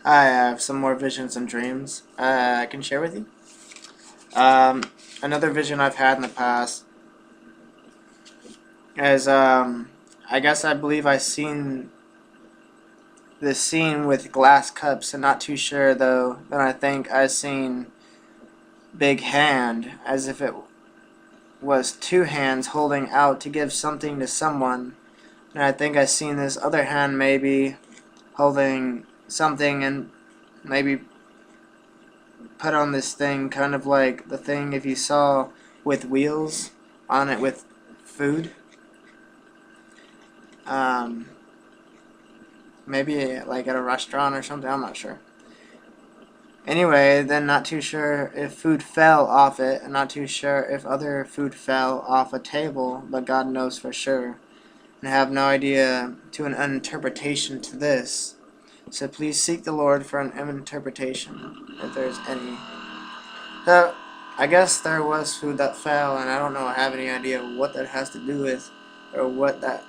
I have some more visions and dreams I can share with you. Another vision I've had in the past is I believe I seen this scene with glass cups, and not too sure though. Then I think I seen big hand as if it was two hands holding out to give something to someone, and I think I seen this other hand maybe holding something and maybe put on this thing, kind of like the thing if you saw with wheels on it with food. Um, Maybe like at a restaurant or something, I'm not sure. Anyway, then not too sure if food fell off it, and not too sure if other food fell off a table, but God knows for sure. And I have no idea to an interpretation to this. So please seek the Lord for an interpretation, if there's any. So, I guess there was food that fell, and I don't know, I have any idea what that has to do with, or what that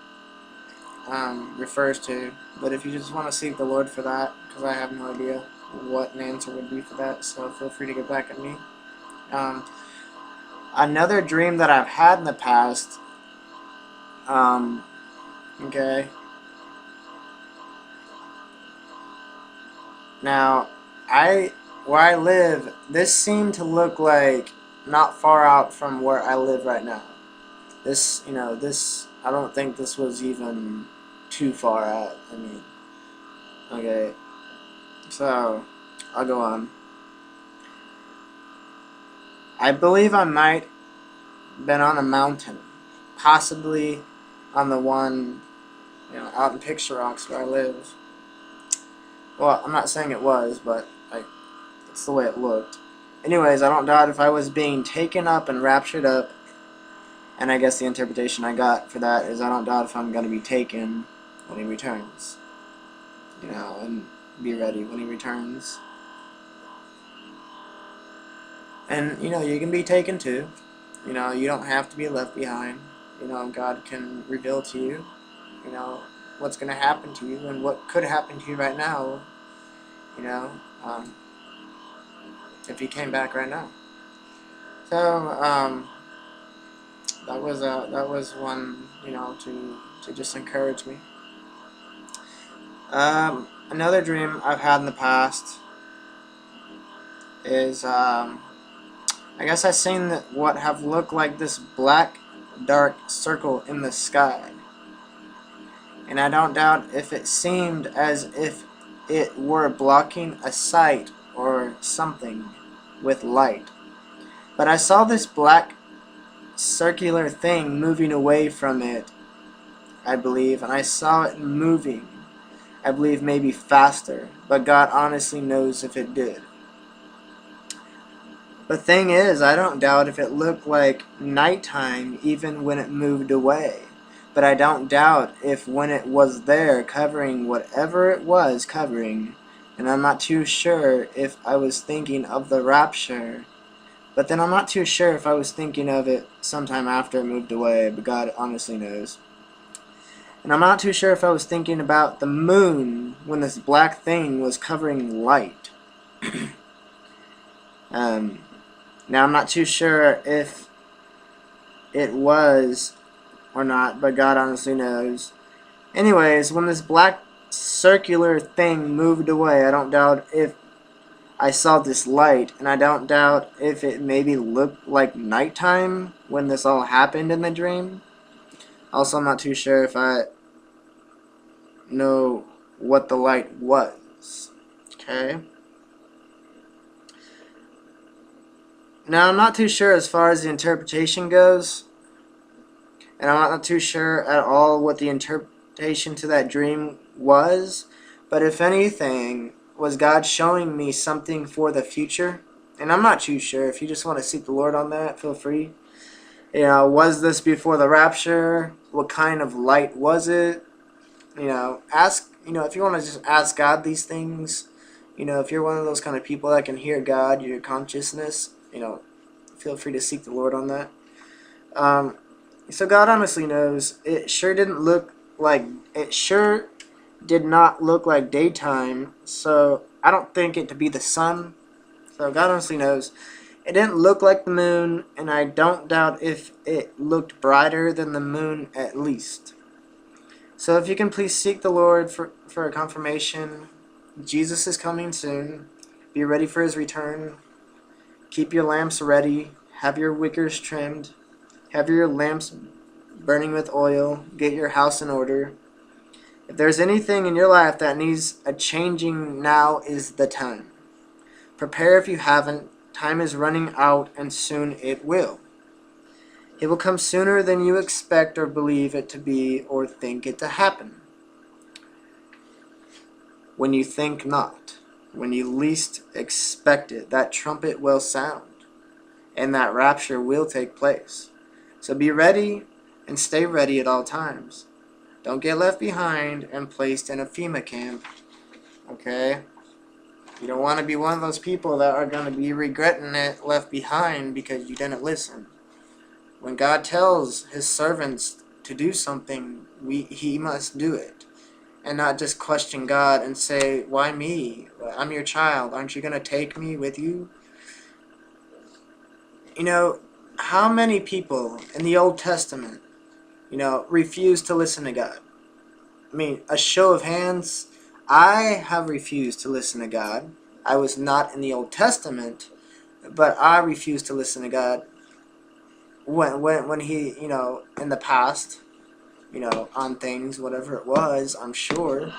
refers to. But if you just want to seek the Lord for that, because I have no idea what an answer would be for that, so feel free to get back at me. Another dream that I've had in the past, okay. Now, where I live, this seemed to look like not far out from where I live right now. This, I don't think this was even too far out. I mean, okay, so I'll go on. I believe I might been on a mountain, possibly on the one, out in Picture Rocks where I live. Well, I'm not saying it was, but that's the way it looked. Anyways, I don't doubt if I was being taken up and raptured up, and I guess the interpretation I got for that is I don't doubt if I'm going to be taken when he returns. And be ready when he returns. And, you can be taken too. You don't have to be left behind. God can reveal to you, what's going to happen to you and what could happen to you right now, if he came back right now. So, that was one, to just encourage me. Another dream I've had in the past is, I guess I seen what have looked like this black, dark circle in the sky. And I don't doubt if it seemed as if it were blocking a sight or something with light. But I saw this black circular thing moving away from it, I believe, and I saw it moving, I believe maybe faster, but God honestly knows if it did. The thing is, I don't doubt if it looked like nighttime even when it moved away. But I don't doubt if when it was there covering whatever it was covering, and I'm not too sure if I was thinking of the rapture, but then I'm not too sure if I was thinking of it sometime after it moved away, but God honestly knows. And I'm not too sure if I was thinking about the moon when this black thing was covering light. Now I'm not too sure if it was or not, but God honestly knows. Anyways, when this black circular thing moved away, I don't doubt if I saw this light, and I don't doubt if it maybe looked like nighttime when this all happened in the dream. Also, I'm not too sure if I know what the light was. Okay. Now, I'm not too sure as far as the interpretation goes, and I'm not too sure at all what the interpretation to that dream was, but if anything, was God showing me something for the future? And I'm not too sure. If you just want to seek the Lord on that, feel free. Was this before the rapture? What kind of light was it? Ask, if you want to just ask God these things, if you're one of those kind of people that can hear God, your consciousness, feel free to seek the Lord on that. So God honestly knows. It sure did not look like daytime, so I don't think it to be the sun. So God honestly knows. It didn't look like the moon, and I don't doubt if it looked brighter than the moon at least. So if you can please seek the Lord for a confirmation. Jesus is coming soon. Be ready for his return. Keep your lamps ready. Have your wickers trimmed. Have your lamps burning with oil. Get your house in order. If there's anything in your life that needs a changing, now is the time. Prepare if you haven't. Time is running out, and soon it will. It will come sooner than you expect or believe it to be or think it to happen. When you think not, when you least expect it, that trumpet will sound, and that rapture will take place. So be ready and stay ready at all times. Don't get left behind and placed in a FEMA camp. Okay? You don't want to be one of those people that are going to be regretting it left behind because you didn't listen. When God tells his servants to do something, he must do it. And not just question God and say, why me? I'm your child. Aren't you going to take me with you? You know, how many people in the Old Testament, refused to listen to God? I mean, a show of hands. I have refused to listen to God. I was not in the Old Testament, but I refused to listen to God when he, in the past, on things, whatever it was, I'm sure,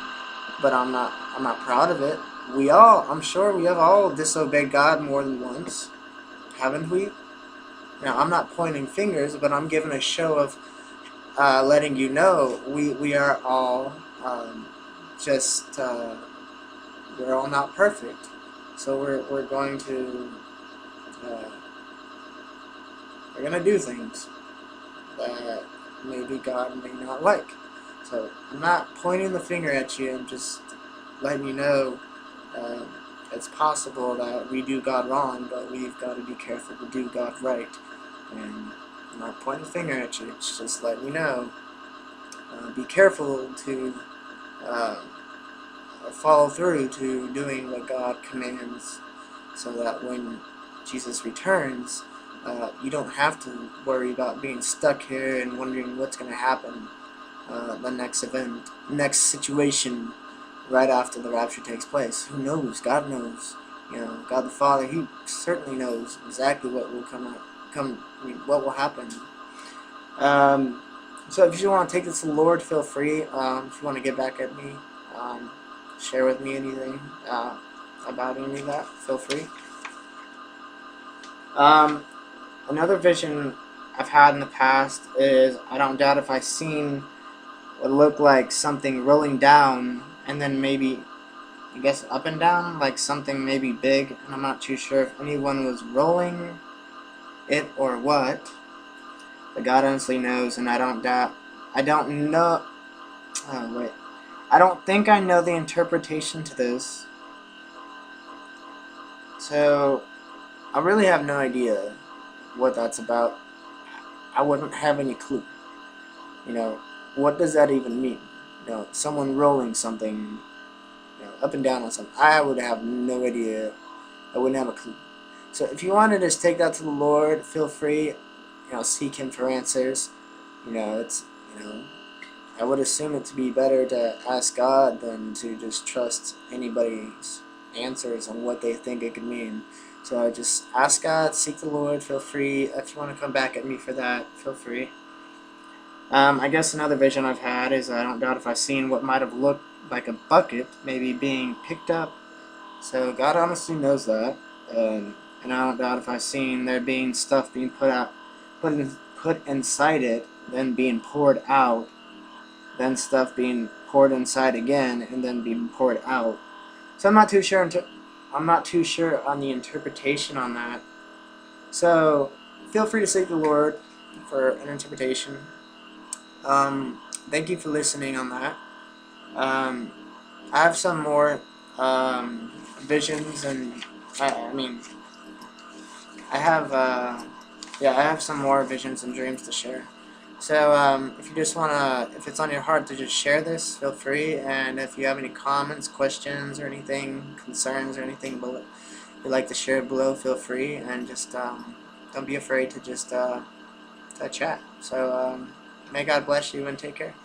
but I'm not proud of it. I'm sure we have all disobeyed God more than once, haven't we? Now, I'm not pointing fingers, but I'm giving a show of letting you know we are all we're all not perfect. So we're going to do things that maybe God may not like. So I'm not pointing the finger at you. I'm just letting you know it's possible that we do God wrong, but we've got to be careful to do God right. And I'm not pointing the finger at you. It's just letting you know. Be careful to follow through to doing what God commands, so that when Jesus returns, you don't have to worry about being stuck here and wondering what's going to happen the next situation right after the rapture takes place. Who knows? God knows. God the Father, he certainly knows exactly what will what will happen. So if you want to take this to the Lord, feel free. If you want to get back at me, share with me anything about any of that, feel free. Another vision I've had in the past is, I don't doubt if I've seen what looked like something rolling down and then maybe, I guess, up and down, like something maybe big, and I'm not too sure if anyone was rolling it or what, but God honestly knows, and I don't think I know the interpretation to this, so I really have no idea what that's about. I wouldn't have any clue. What does that even mean? Someone rolling something, up and down on something. I would have no idea. I wouldn't have a clue. So if you want to just take that to the Lord, feel free. Seek Him for answers. I would assume it to be better to ask God than to just trust anybody's answers on what they think it could mean. So I just ask God, seek the Lord, feel free. If you want to come back at me for that, feel free. I guess another vision I've had is, I don't doubt if I've seen what might have looked like a bucket maybe being picked up. So God honestly knows that. And I don't doubt if I've seen there being stuff being put inside it, then being poured out, then stuff being poured inside again, and then being poured out. So I'm not too sure on the interpretation on that. So feel free to seek the Lord for an interpretation. Thank you for listening on that. I have some more visions, and I have some more visions and dreams to share. So if you just wanna, if it's on your heart to just share this, feel free. And if you have any comments, questions, or anything, concerns, or anything you'd like to share below, feel free. And just don't be afraid to just to chat. So may God bless you and take care.